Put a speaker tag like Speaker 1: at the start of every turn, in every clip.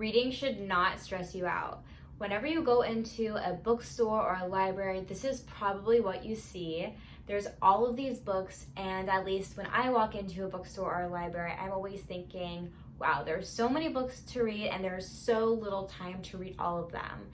Speaker 1: reading should not stress you out. Whenever you go into a bookstore or a library, this is probably what you see. There's all of these books, and at least when I walk into a bookstore or a library, I'm always thinking, wow, there's so many books to read and there's so little time to read all of them.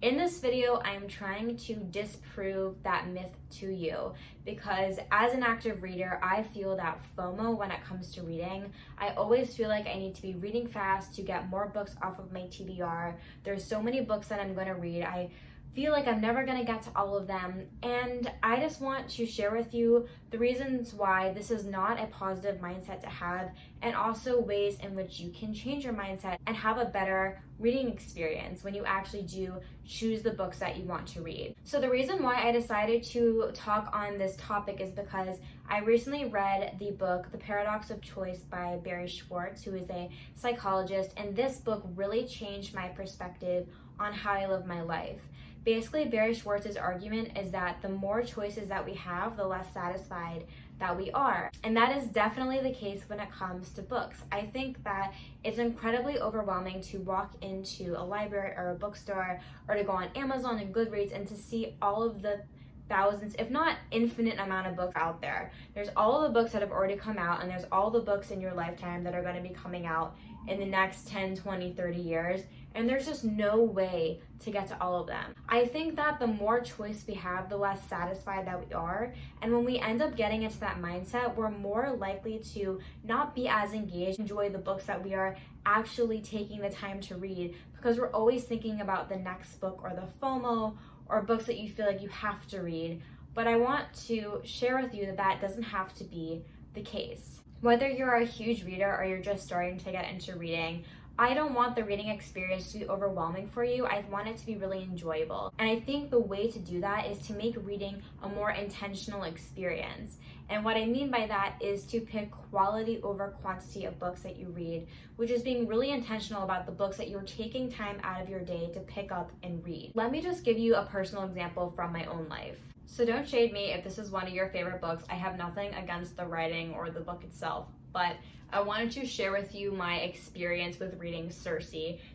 Speaker 1: In this video, I'm trying to disprove that myth to you because as an active reader, I feel that FOMO when it comes to reading. I always feel like I need to be reading fast to get more books off of my TBR. There's so many books that I'm going to read. I feel like I'm never going to get to all of them, and I just want to share with you the reasons why this is not a positive mindset to have, and also ways in which you can change your mindset and have a better reading experience when you actually do choose the books that you want to read. So the reason why I decided to talk on this topic is because I recently read the book The Paradox of Choice by Barry Schwartz, who is a psychologist, and this book really changed my perspective on how I live my life. Basically, Barry Schwartz's argument is that the more choices that we have, the less satisfied that we are. And that is definitely the case when it comes to books. I think that it's incredibly overwhelming to walk into a library or a bookstore or to go on Amazon and Goodreads and to see all of the thousands, if not infinite amount of books out there. There's all of the books that have already come out, and there's all the books in your lifetime that are going to be coming out in the next 10, 20, 30 years. And there's just no way to get to all of them. I think that the more choice we have, the less satisfied that we are. And when we end up getting into that mindset, we're more likely to not be as engaged, enjoy the books that we are actually taking the time to read, because we're always thinking about the next book or the FOMO or books that you feel like you have to read. But I want to share with you that that doesn't have to be the case. Whether you're a huge reader or you're just starting to get into reading, I don't want the reading experience to be overwhelming for you. I want it to be really enjoyable. And I think the way to do that is to make reading a more intentional experience. And what I mean by that is to pick quality over quantity of books that you read, which is being really intentional about the books that you're taking time out of your day to pick up and read. Let me just give you a personal example from my own life. So don't shade me if this is one of your favorite books. I have nothing against the writing or the book itself, but I wanted to share with you my experience with reading Circe.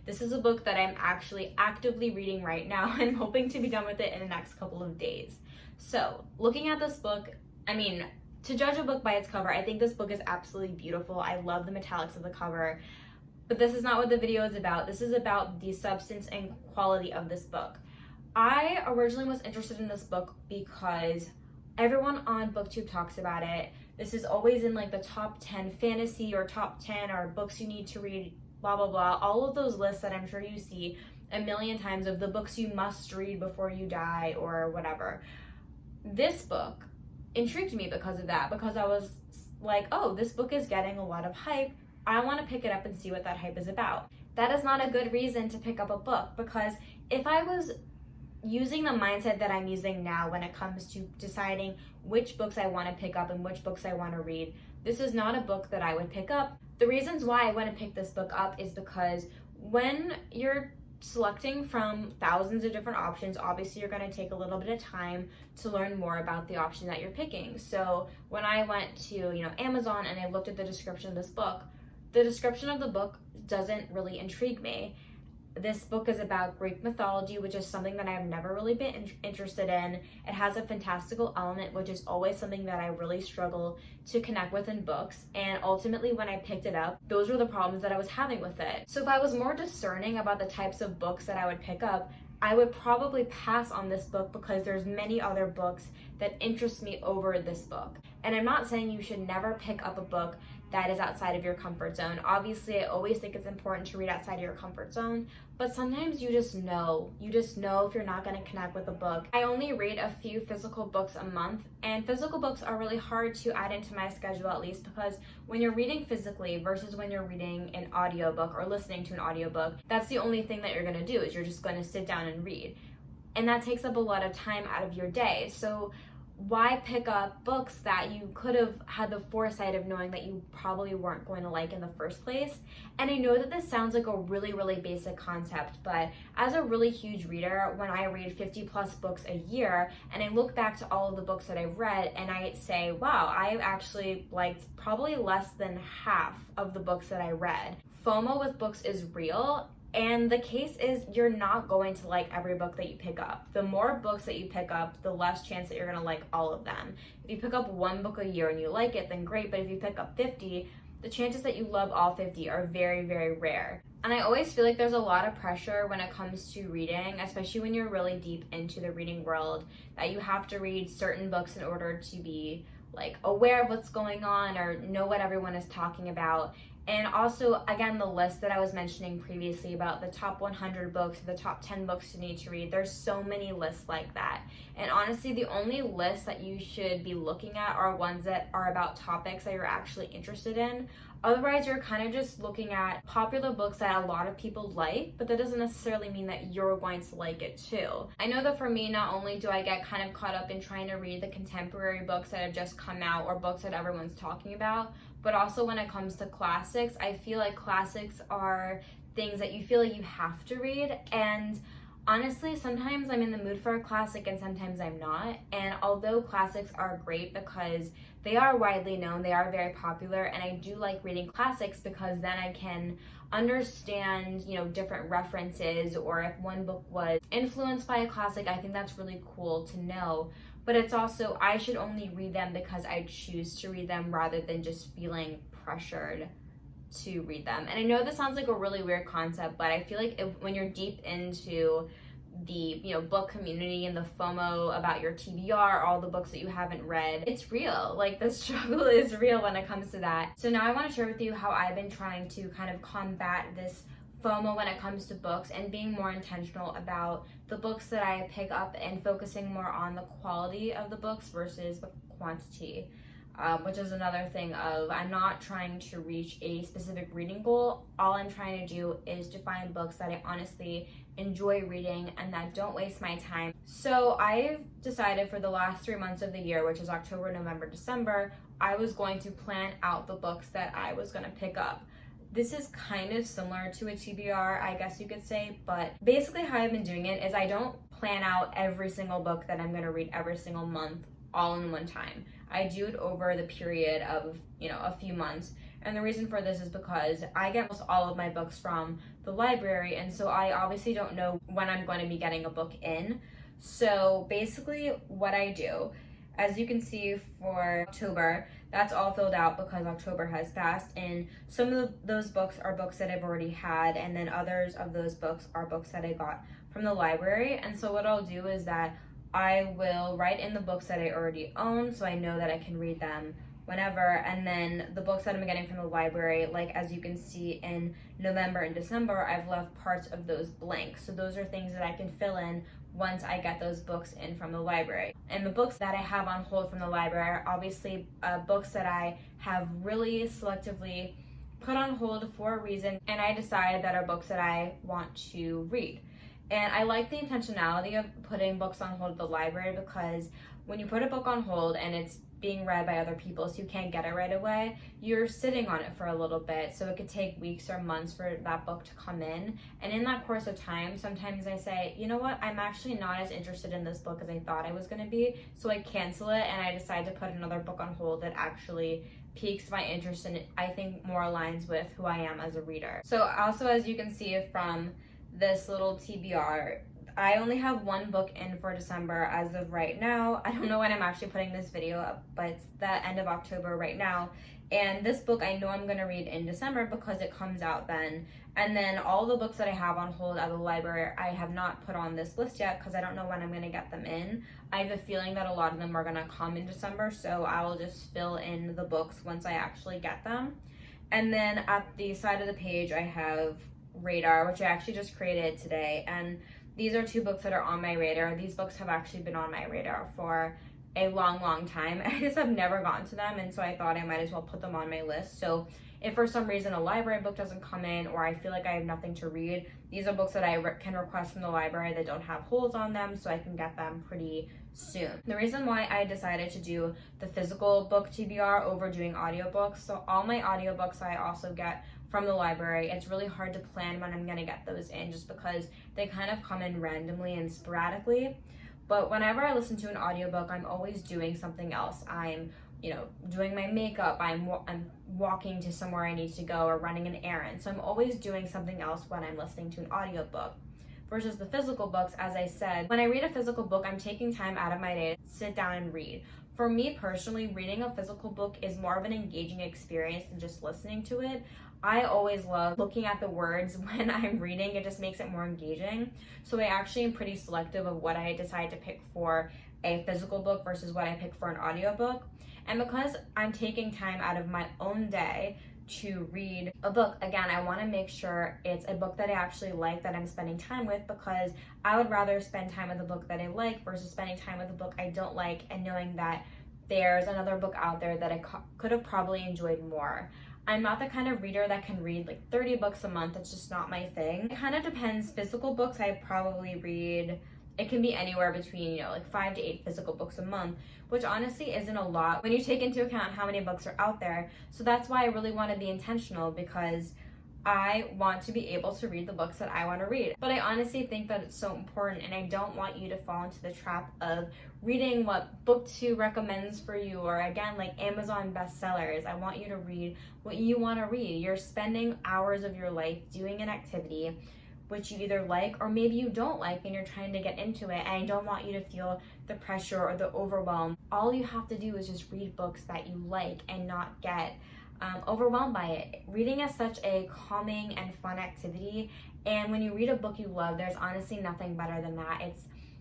Speaker 1: This is a book that I'm actually actively reading right now and hoping to be done with it in the next couple of days. So looking at this book, to judge a book by its cover, I think this book is absolutely beautiful. I love the metallics of the cover, but this is not what the video is about. This is about the substance and quality of this book. I originally was interested in this book because everyone on booktube talks about it. This is always in like the top 10 fantasy or top 10 or books you need to read, blah, blah, blah. All of those lists that I'm sure you see a million times of the books you must read before you die or whatever. This book intrigued me because of that, because I was like, oh, this book is getting a lot of hype. I want to pick it up and see what that hype is about. That is not a good reason to pick up a book, because if I was using the mindset that I'm using now when it comes to deciding which books I want to pick up and which books I want to read, this is not a book that I would pick up. The reasons why I want to pick this book up is because when you're selecting from thousands of different options, obviously you're going to take a little bit of time to learn more about the option that you're picking. So when I went to Amazon and I looked at the description of this book, the description of the book doesn't really intrigue me. This book is about Greek mythology, which is something that I've never really been interested in. It has a fantastical element, which is always something that I really struggle to connect with in books. And ultimately, when I picked it up, those were the problems that I was having with it. So if I was more discerning about the types of books that I would pick up, I would probably pass on this book because there's many other books that interest me over this book. And I'm not saying you should never pick up a book that is outside of your comfort zone. Obviously, I always think it's important to read outside of your comfort zone, but sometimes you just know if you're not going to connect with a book. I only read a few physical books a month, and physical books are really hard to add into my schedule, at least because when you're reading physically versus when you're reading an audiobook or listening to an audiobook, that's the only thing that you're going to do is you're just going to sit down and read. And that takes up a lot of time out of your day. So why pick up books that you could have had the foresight of knowing that you probably weren't going to like in the first place? And I know that this sounds like a really, really basic concept, but as a really huge reader, when I read 50 plus books a year, and I look back to all of the books that I've read, and I say, wow, I've actually liked probably less than half of the books that I read. FOMO with books is real, And the case is, you're not going to like every book that you pick up. The more books that you pick up, the less chance that you're gonna like all of them. If you pick up one book a year and you like it, then great, but if you pick up 50, the chances that you love all 50 are very, very rare. And I always feel like there's a lot of pressure when it comes to reading, especially when you're really deep into the reading world, that you have to read certain books in order to be like aware of what's going on or know what everyone is talking about. And also, again, the list that I was mentioning previously about the top 100 books, the top 10 books you need to read, there's so many lists like that. And honestly, the only lists that you should be looking at are ones that are about topics that you're actually interested in. Otherwise, you're kind of just looking at popular books that a lot of people like, but that doesn't necessarily mean that you're going to like it too. I know that for me, not only do I get kind of caught up in trying to read the contemporary books that have just come out or books that everyone's talking about, but also when it comes to classics, I feel like classics are things that you feel like you have to read. And honestly, sometimes I'm in the mood for a classic and sometimes I'm not. And although classics are great because they are widely known, they are very popular, and I do like reading classics because then I can understand, different references, or if one book was influenced by a classic, I think that's really cool to know. But it's also, I should only read them because I choose to read them rather than just feeling pressured to read them. And I know this sounds like a really weird concept, but I feel like when you're deep into the book community and the FOMO about your TBR, all the books that you haven't read, it's real. Like, the struggle is real when it comes to that. So now I want to share with you how I've been trying to kind of combat this FOMO when it comes to books and being more intentional about the books that I pick up and focusing more on the quality of the books versus the quantity. Which is another thing of, I'm not trying to reach a specific reading goal. All I'm trying to do is to find books that I honestly enjoy reading and that don't waste my time. So I've decided for the last 3 months of the year, which is October, November, December, I was going to plan out the books that I was going to pick up. This is kind of similar to a TBR, I guess you could say, but basically how I've been doing it is I don't plan out every single book that I'm going to read every single month all in one time. I do it over the period of, a few months. And the reason for this is because I get almost all of my books from the library, and so I obviously don't know when I'm going to be getting a book in. So basically what I do, as you can see for October, that's all filled out because October has passed, and some of those books are books that I've already had, and then others of those books are books that I got from the library. And so what I'll do is that I will write in the books that I already own, so I know that I can read them whenever. And then the books that I'm getting from the library, like as you can see in November and December, I've left parts of those blank. So those are things that I can fill in once I get those books in from the library. And the books that I have on hold from the library are obviously books that I have really selectively put on hold for a reason, and I decided that are books that I want to read. And I like the intentionality of putting books on hold at the library, because when you put a book on hold and it's being read by other people, so you can't get it right away, you're sitting on it for a little bit. So it could take weeks or months for that book to come in. And in that course of time, sometimes I say, you know what, I'm actually not as interested in this book as I thought I was going to be. So I cancel it and I decide to put another book on hold that actually piques my interest and I think more aligns with who I am as a reader. So also, as you can see from this little TBR, I only have one book in for December as of right now. I don't know when I'm actually putting this video up, but it's the end of October right now. And this book I know I'm going to read in December because it comes out then. And then all the books that I have on hold at the library, I have not put on this list yet because I don't know when I'm going to get them in. I have a feeling that a lot of them are going to come in December, so I will just fill in the books once I actually get them. And then at the side of the page, I have Radar, which I actually just created today, and these are two books that are on my radar. These books have actually been on my radar for a long time. I just have never gotten to them, and so I thought I might as well put them on my list. So if for some reason a library book doesn't come in, or I feel like I have nothing to read, these are books that I can request from the library that don't have holds on them, so I can get them pretty soon. The reason why I decided to do the physical book TBR over doing audiobooks, so all my audiobooks I also get from the library. It's really hard to plan when I'm going to get those in just because they kind of come in randomly and sporadically. But whenever I listen to an audiobook, I'm always doing something else. I'm you know, doing my makeup, I'm walking to somewhere I need to go, or running an errand. So I'm always doing something else when I'm listening to an audiobook. Versus the physical books, as I said, when I read a physical book, I'm taking time out of my day to sit down and read. For me personally, reading a physical book is more of an engaging experience than just listening to it. I always love looking at the words when I'm reading. It just makes it more engaging. So I actually am pretty selective of what I decide to pick for a physical book versus what I pick for an audiobook. And because I'm taking time out of my own day to read a book, again, I want to make sure it's a book that I actually like, that I'm spending time with, because I would rather spend time with a book that I like versus spending time with a book I don't like and knowing that there's another book out there that I could have probably enjoyed more. I'm not the kind of reader that can read like 30 books a month. It's just not my thing. It kind of depends. Physical books, I probably read, it can be anywhere between, you know, like 5 to 8 physical books a month, which honestly isn't a lot when you take into account how many books are out there. So that's why I really want to be intentional, because I want to be able to read the books that I want to read. But I honestly think that it's so important, and I don't want you to fall into the trap of reading what booktube recommends for you, or again, like Amazon bestsellers. I want you to read what you want to read. You're spending hours of your life doing an activity which you either like or maybe you don't like, and you're trying to get into it, and I don't want you to feel the pressure or the overwhelm. All you have to do is just read books that you like and not get overwhelmed by it. Reading is such a calming and fun activity, and when you read a book you love, there's honestly nothing better than that.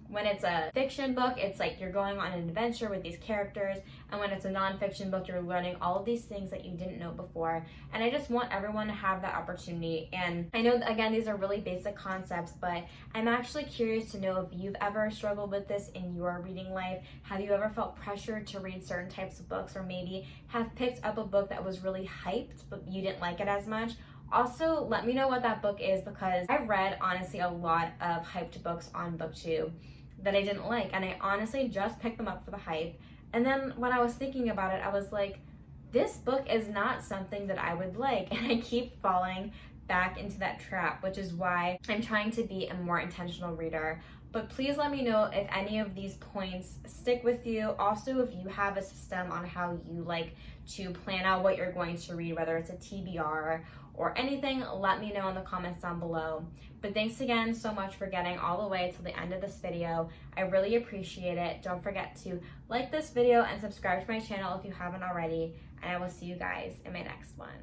Speaker 1: When it's a fiction book, it's like you're going on an adventure with these characters, and when it's a nonfiction book, you're learning all of these things that you didn't know before. And I just want everyone to have that opportunity. And I know, again, these are really basic concepts, but I'm actually curious to know if you've ever struggled with this in your reading life. Have you ever felt pressured to read certain types of books, or maybe have picked up a book that was really hyped, but you didn't like it as much? Also, let me know what that book is, because I've read, honestly, a lot of hyped books on booktube that I didn't like, and I honestly just picked them up for the hype. And then when I was thinking about it, I was like, this book is not something that I would like, and I keep falling back into that trap, which is why I'm trying to be a more intentional reader. But please let me know if any of these points stick with you. Also, if you have a system on how you like to plan out what you're going to read, whether it's a TBR or anything, let me know in the comments down below. But thanks again so much for getting all the way to the end of this video. I really appreciate it. Don't forget to like this video and subscribe to my channel if you haven't already. And I will see you guys in my next one.